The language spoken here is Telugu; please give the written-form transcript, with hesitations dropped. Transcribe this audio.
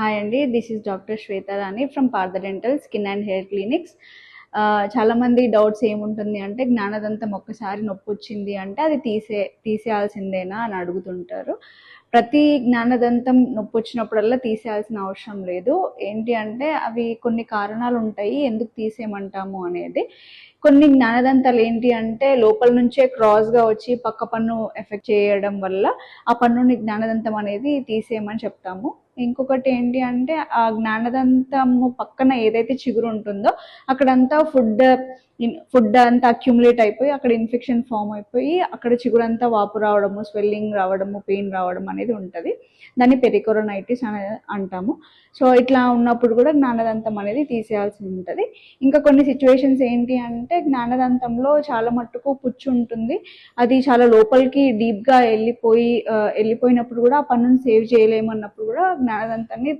హాయ్ అండి, this is doctor Shweta Rani from Partha dental skin and hair clinics. చాలామంది డౌట్స్ ఏముంటుంది అంటే జ్ఞానదంతం ఒక్కసారి నొప్పి వచ్చింది అంటే అది తీసేయాల్సిందేనా అని అడుగుతుంటారు. ప్రతి జ్ఞానదంతం నొప్పి వచ్చినప్పుడల్లా తీసేయాల్సిన అవసరం లేదు. ఏంటి అంటే అవి కొన్ని కారణాలు ఉంటాయి ఎందుకు తీసేయమంటాము అనేది. కొన్ని జ్ఞానదంతాలు ఏంటి అంటే లోపల నుంచే క్రాస్గా వచ్చి పక్క పన్ను ఎఫెక్ట్ చేయడం వల్ల ఆ పన్నుని జ్ఞానదంతం అనేది తీసేయమని చెప్తాము. ఇంకొకటి ఏంటి అంటే ఆ జ్ఞానదంతము పక్కన ఏదైతే చిగురు ఉంటుందో అక్కడంతా ఫుడ్ అంతా అక్యుములేట్ అయిపోయి అక్కడ ఇన్ఫెక్షన్ ఫామ్ అయిపోయి అక్కడ చిగురంతా వాపు రావడము, స్వెల్లింగ్ రావడము, పెయిన్ రావడం అనేది ఉంటుంది. దాన్ని పెరికోరోనైటిస్ అనేది అంటాము. సో ఇట్లా ఉన్నప్పుడు కూడా జ్ఞానదంతం అనేది తీసేయాల్సి ఉంటుంది. ఇంకా కొన్ని సిచ్యువేషన్స్ ఏంటి అంటే జ్ఞానదంతంలో చాలా మట్టుకు పుచ్చు ఉంటుంది, అది చాలా లోపలికి డీప్గా వెళ్ళిపోయినప్పుడు కూడా ఆ పన్నును సేవ్ చేయలేమన్నప్పుడు కూడా జ్ఞానదంతాన్ని